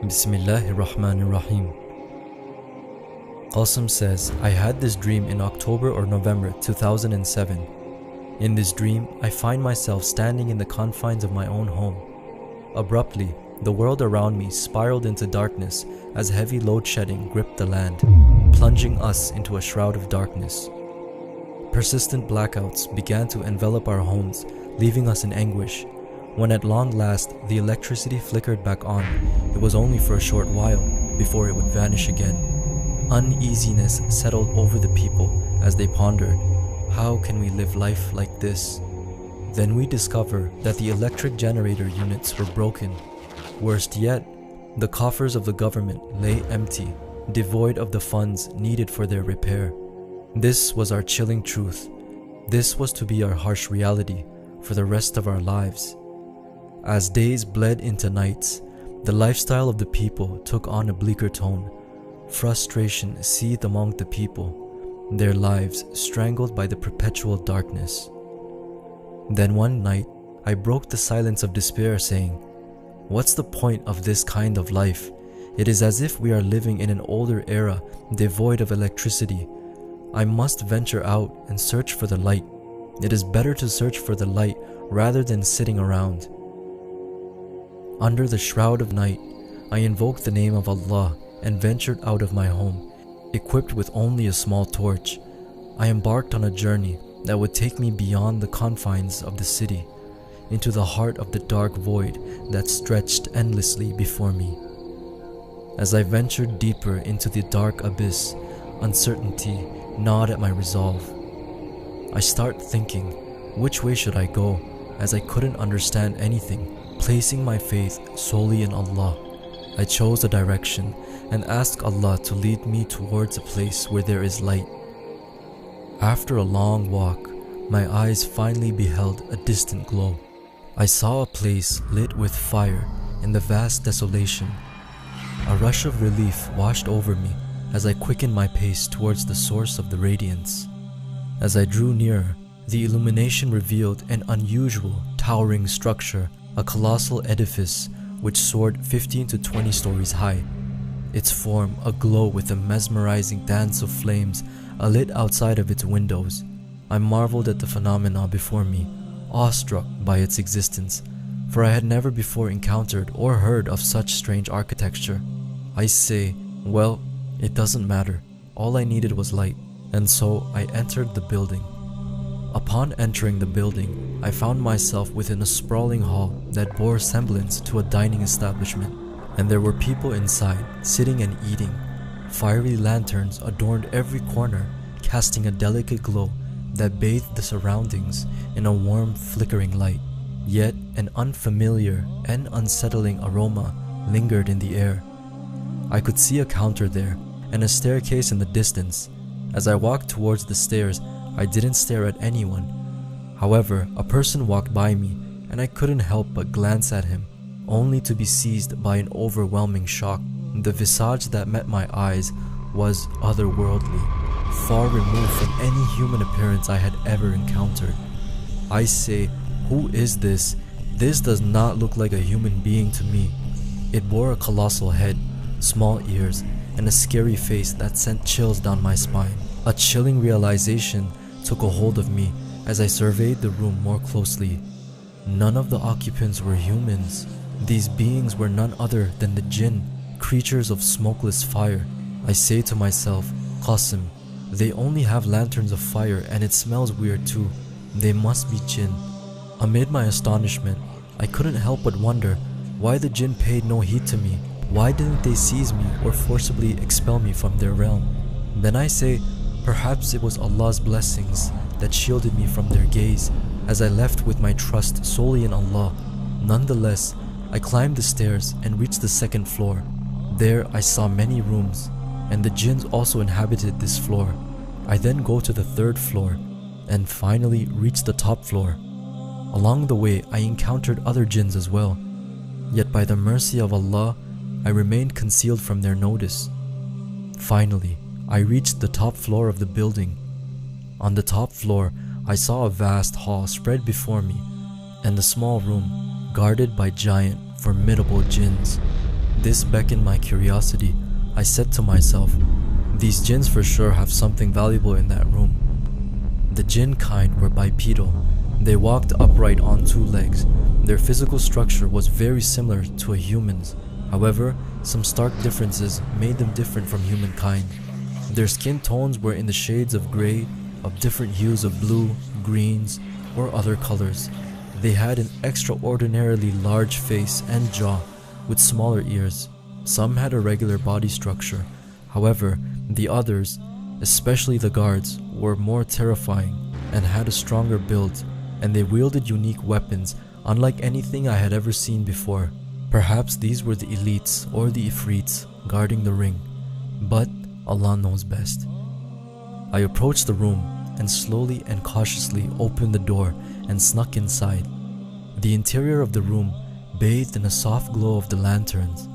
Bismillahirrahmanirrahim. Qasim says, I had this dream in October or November 2007. In this dream, I find myself standing in the confines of my own home. Abruptly, the world around me spiraled into darkness as heavy load shedding gripped the land, plunging us into a shroud of darkness. Persistent blackouts began to envelop our homes, leaving us in anguish. When at long last the electricity flickered back on, it was only for a short while before it would vanish again. Uneasiness settled over the people as they pondered, how can we live life like this? Then we discover that the electric generator units were broken. Worst yet, the coffers of the government lay empty, devoid of the funds needed for their repair. This was our chilling truth. This was to be our harsh reality for the rest of our lives. As days bled into nights, the lifestyle of the people took on a bleaker tone. Frustration seethed among the people, their lives strangled by the perpetual darkness. Then one night, I broke the silence of despair saying, what's the point of this kind of life? It is as if we are living in an older era, devoid of electricity. I must venture out and search for the light. It is better to search for the light rather than sitting around. Under the shroud of night, I invoked the name of Allah and ventured out of my home, equipped with only a small torch. I embarked on a journey that would take me beyond the confines of the city, into the heart of the dark void that stretched endlessly before me. As I ventured deeper into the dark abyss, uncertainty gnawed at my resolve. I start thinking, which way should I go, as I couldn't understand anything. Placing my faith solely in Allah, I chose a direction and asked Allah to lead me towards a place where there is light. After a long walk, my eyes finally beheld a distant glow. I saw a place lit with fire in the vast desolation. A rush of relief washed over me as I quickened my pace towards the source of the radiance. As I drew nearer, the illumination revealed an unusual, towering structure, a colossal edifice which soared 15 to 20 stories high, its form aglow with a mesmerizing dance of flames alit outside of its windows. I marveled at the phenomena before me, awestruck by its existence, for I had never before encountered or heard of such strange architecture. I say, well, it doesn't matter. All I needed was light, and so I entered the building. Upon entering the building, I found myself within a sprawling hall that bore semblance to a dining establishment, and there were people inside, sitting and eating. Fiery lanterns adorned every corner, casting a delicate glow that bathed the surroundings in a warm, flickering light. Yet an unfamiliar and unsettling aroma lingered in the air. I could see a counter there, and a staircase in the distance. As I walked towards the stairs, I didn't stare at anyone. However, a person walked by me, and I couldn't help but glance at him, only to be seized by an overwhelming shock. The visage that met my eyes was otherworldly, far removed from any human appearance I had ever encountered. I say, who is this? This does not look like a human being to me. It bore a colossal head, small ears, and a scary face that sent chills down my spine. A chilling realization took a hold of me as I surveyed the room more closely. None of the occupants were humans. These beings were none other than the Jinn, creatures of smokeless fire. I say to myself, Qasim, they only have lanterns of fire and it smells weird too. They must be Jinn. Amid my astonishment, I couldn't help but wonder why the Jinn paid no heed to me. Why didn't they seize me or forcibly expel me from their realm? Then I say, perhaps it was Allah's blessings that shielded me from their gaze as I left with my trust solely in Allah. Nonetheless, I climbed the stairs and reached the second floor. There I saw many rooms, and the jinns also inhabited this floor. I then go to the third floor and finally reach the top floor. Along the way, I encountered other jinns as well. Yet by the mercy of Allah, I remained concealed from their notice. Finally, I reached the top floor of the building. On the top floor, I saw a vast hall spread before me, and a small room guarded by giant, formidable jinns. This beckoned my curiosity. I said to myself, these jinns for sure have something valuable in that room. The jinn kind were bipedal. They walked upright on two legs. Their physical structure was very similar to a human's. However, some stark differences made them different from humankind. Their skin tones were in the shades of grey, of different hues of blue, greens, or other colors. They had an extraordinarily large face and jaw with smaller ears. Some had a regular body structure. However, the others, especially the guards, were more terrifying and had a stronger build, and they wielded unique weapons unlike anything I had ever seen before. Perhaps these were the elites or the ifrits guarding the ring, but Allah knows best. I approached the room and slowly and cautiously opened the door and snuck inside. The interior of the room bathed in a soft glow of the lanterns.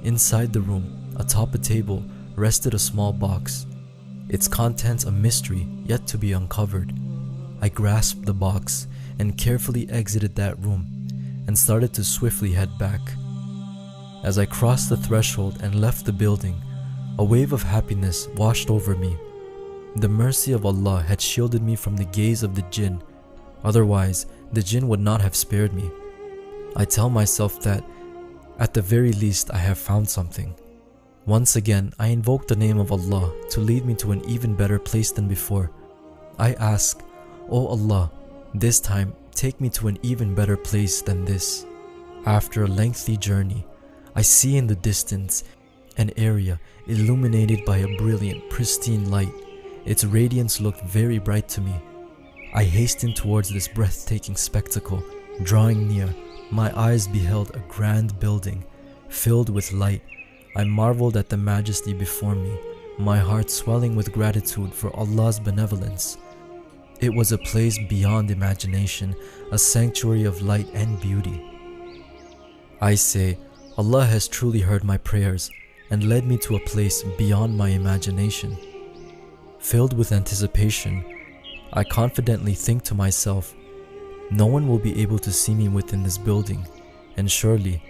Inside the room, atop a table, rested a small box, its contents a mystery yet to be uncovered. I grasped the box and carefully exited that room and started to swiftly head back. As I crossed the threshold and left the building, a wave of happiness washed over me. The mercy of Allah had shielded me from the gaze of the jinn. Otherwise, the jinn would not have spared me. I tell myself that, at the very least, I have found something. Once again, I invoke the name of Allah to lead me to an even better place than before. I ask, O Allah, this time take me to an even better place than this. After a lengthy journey, I see in the distance an area illuminated by a brilliant, pristine light. Its radiance looked very bright to me. I hastened towards this breathtaking spectacle. Drawing near, my eyes beheld a grand building filled with light. I marveled at the majesty before me, my heart swelling with gratitude for Allah's benevolence. It was a place beyond imagination, a sanctuary of light and beauty. I say, Allah has truly heard my prayers and led me to a place beyond my imagination. Filled with anticipation, I confidently think to myself, no one will be able to see me within this building, and surely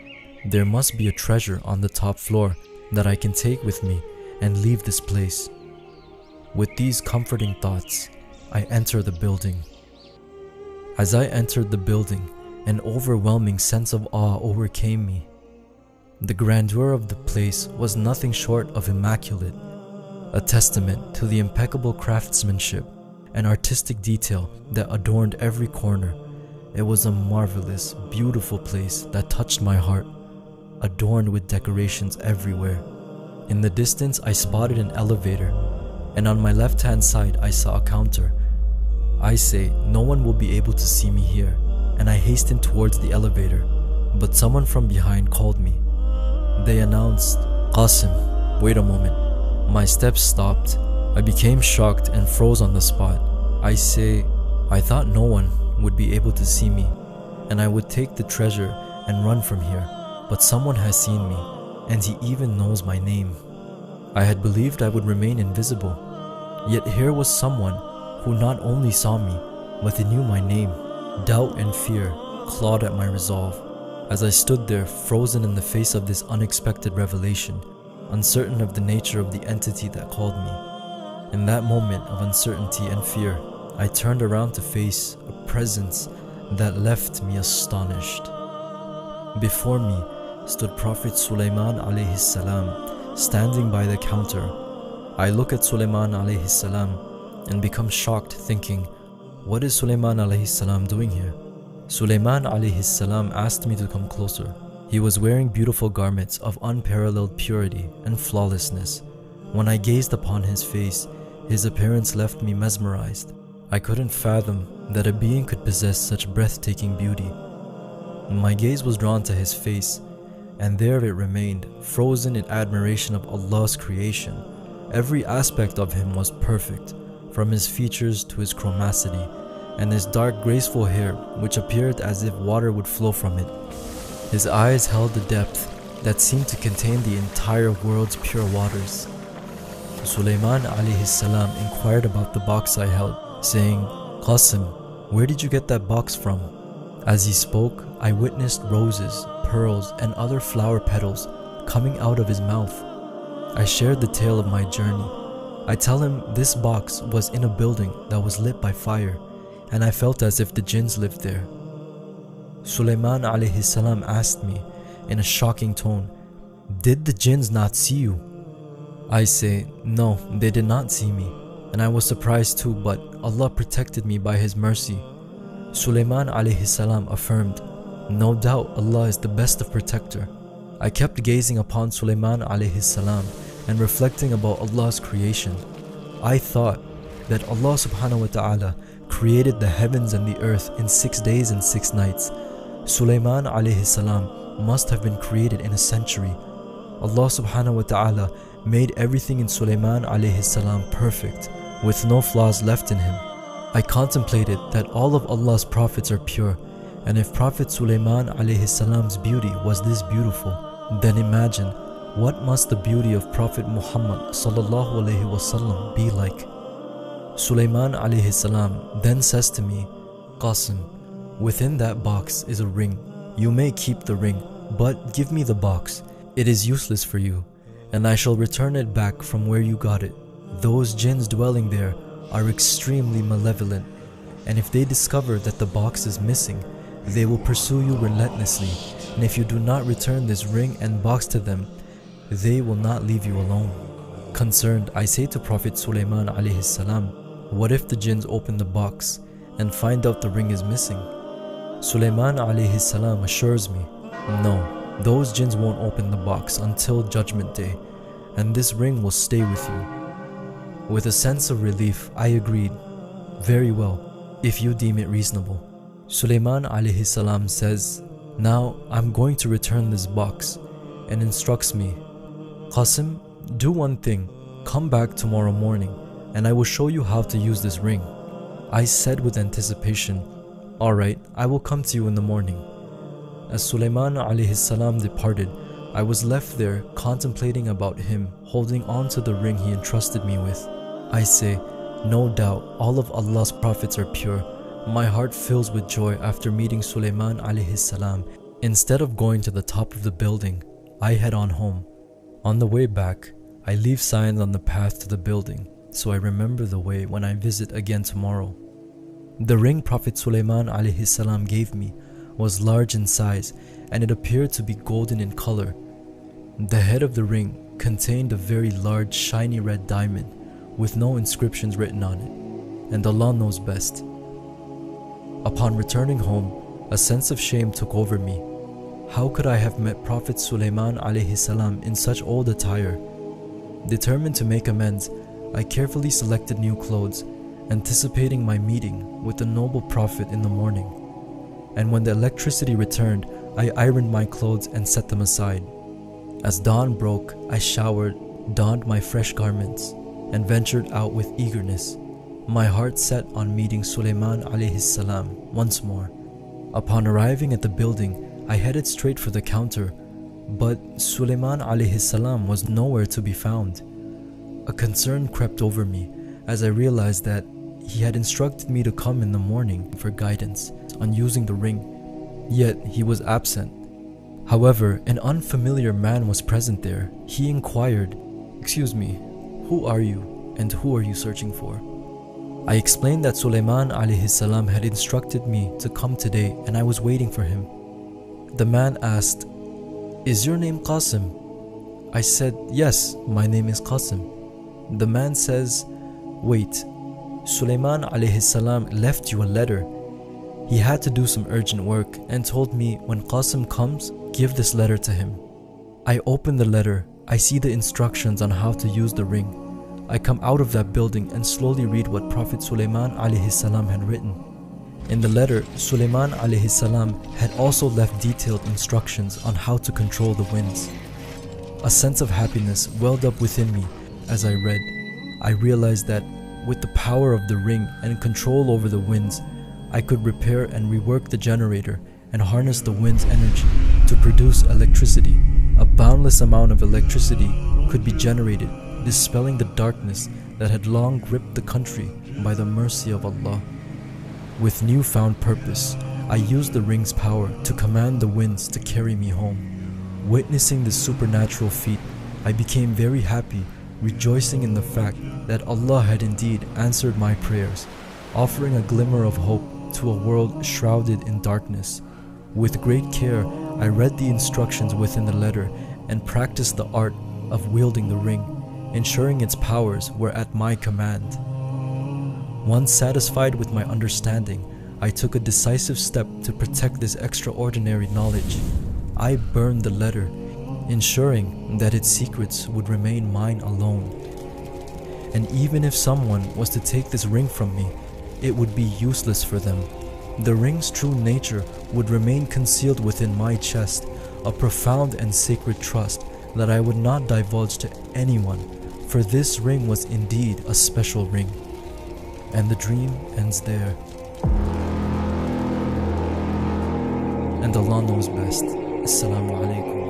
there must be a treasure on the top floor that I can take with me and leave this place. With these comforting thoughts, I enter the building. As I entered the building, an overwhelming sense of awe overcame me. The grandeur of the place was nothing short of immaculate, a testament to the impeccable craftsmanship and artistic detail that adorned every corner. It was a marvelous, beautiful place that touched my heart, adorned with decorations everywhere. In the distance, I spotted an elevator, and on my left-hand side, I saw a counter. I say, no one will be able to see me here, and I hastened towards the elevator, but someone from behind called me. They announced, Qasim, wait a moment. My steps stopped. I became shocked and froze on the spot. I say, I thought no one would be able to see me, and I would take the treasure and run from here, but someone has seen me, and he even knows my name. I had believed I would remain invisible, yet here was someone who not only saw me, but he knew my name. Doubt and fear clawed at my resolve, as I stood there frozen in the face of this unexpected revelation, uncertain of the nature of the entity that called me. In that moment of uncertainty and fear, I turned around to face a presence that left me astonished. Before me stood Prophet Sulaiman alayhi salam, standing by the counter. I look at Sulaiman alayhi salam and become shocked, thinking, what is Sulaiman alayhi salam doing here? Sulaiman alayhi salam asked me to come closer. He was wearing beautiful garments of unparalleled purity and flawlessness. When I gazed upon his face, his appearance left me mesmerized. I couldn't fathom that a being could possess such breathtaking beauty. My gaze was drawn to his face, and there it remained, frozen in admiration of Allah's creation. Every aspect of him was perfect, from his features to his chromacity, and his dark graceful hair, which appeared as if water would flow from it. His eyes held a depth that seemed to contain the entire world's pure waters. Sulaiman alayhi salam inquired about the box I held, saying, Qasim, where did you get that box from? As he spoke, I witnessed roses, pearls, and other flower petals coming out of his mouth. I shared the tale of my journey. I tell him this box was in a building that was lit by fire, and I felt as if the jinns lived there. Sulaiman alayhi salam asked me in a shocking tone, "Did the jinns not see you?" I say, "No, they did not see me," and I was surprised too, but Allah protected me by His mercy. Sulaiman alayhi salam affirmed, "No doubt Allah is the best of protector." I kept gazing upon Sulaiman alayhi salam and reflecting about Allah's creation. I thought that Allah subhanahu wa ta'ala created the heavens and the earth in 6 days and 6 nights. Sulaiman alayhi salam must have been created in a century. Allah subhanahu wa ta'ala made everything in Sulaiman alayhi salam perfect, with no flaws left in him. I contemplated that all of Allah's prophets are pure, and if Prophet Sulaiman alayhi salam's beauty was this beautiful, then imagine what must the beauty of Prophet Muhammad sallallahu alayhi wasallam be like. Sulaiman alayhi salam then says to me, "Qasim, within that box is a ring. You may keep the ring, but give me the box. It is useless for you, and I shall return it back from where you got it. Those jinns dwelling there are extremely malevolent, and if they discover that the box is missing, they will pursue you relentlessly, and if you do not return this ring and box to them, they will not leave you alone." Concerned, I say to Prophet Sulaiman alayhi salam, "What if the jinns open the box and find out the ring is missing?" Sulaiman alayhi salam assures me, "No, those jinns won't open the box until Judgment Day, and this ring will stay with you." With a sense of relief, I agreed, "Very well, if you deem it reasonable." Sulaiman alayhi salam says, "Now I'm going to return this box," and instructs me, "Qasim, do one thing, come back tomorrow morning and I will show you how to use this ring." I said with anticipation, "Alright, I will come to you in the morning." As Sulaiman alayhi salam departed, I was left there contemplating about him holding on to the ring he entrusted me with. I say, "No doubt all of Allah's prophets are pure." My heart fills with joy after meeting Sulaiman alayhi salam. Instead of going to the top of the building, I head on home. On the way back, I leave signs on the path to the building, so I remember the way when I visit again tomorrow. The ring Prophet Sulaiman alayhi salam gave me was large in size, and it appeared to be golden in color. The head of the ring contained a very large shiny red diamond with no inscriptions written on it, and Allah knows best. Upon returning home, a sense of shame took over me. How could I have met Prophet Sulaiman alayhi salam in such old attire? Determined to make amends, I carefully selected new clothes, anticipating my meeting with the noble Prophet in the morning. And when the electricity returned, I ironed my clothes and set them aside. As dawn broke, I showered, donned my fresh garments, and ventured out with eagerness, my heart set on meeting Sulaiman alayhi salam once more. Upon arriving at the building, I headed straight for the counter, but Sulaiman alayhi salam was nowhere to be found. A concern crept over me as I realized that he had instructed me to come in the morning for guidance on using the ring, yet he was absent. However, an unfamiliar man was present there. He inquired, "Excuse me, who are you and who are you searching for?" I explained that Sulaiman alayhi salam had instructed me to come today and I was waiting for him. The man asked, "Is your name Qasim?" I said, "Yes, my name is Qasim." The man says, "Wait, Sulaiman alayhi salam left you a letter. He had to do some urgent work and told me when Qasim comes, give this letter to him." I open the letter. I see the instructions on how to use the ring. I come out of that building and slowly read what Prophet Sulaiman alayhi salam had written. In the letter, Sulaiman alayhi salam had also left detailed instructions on how to control the winds. A sense of happiness welled up within me as I read. I realized that with the power of the ring and control over the winds, I could repair and rework the generator and harness the wind's energy to produce electricity. A boundless amount of electricity could be generated, dispelling the darkness that had long gripped the country by the mercy of Allah. With newfound purpose, I used the ring's power to command the winds to carry me home. Witnessing this supernatural feat, I became very happy, rejoicing in the fact that Allah had indeed answered my prayers, offering a glimmer of hope to a world shrouded in darkness. With great care, I read the instructions within the letter and practiced the art of wielding the ring, ensuring its powers were at my command. Once satisfied with my understanding, I took a decisive step to protect this extraordinary knowledge. I burned the letter, ensuring that its secrets would remain mine alone. And even if someone was to take this ring from me, it would be useless for them. The ring's true nature would remain concealed within my chest, a profound and sacred trust that I would not divulge to anyone, for this ring was indeed a special ring. And the dream ends there. And Allah knows best. Assalamu alaikum.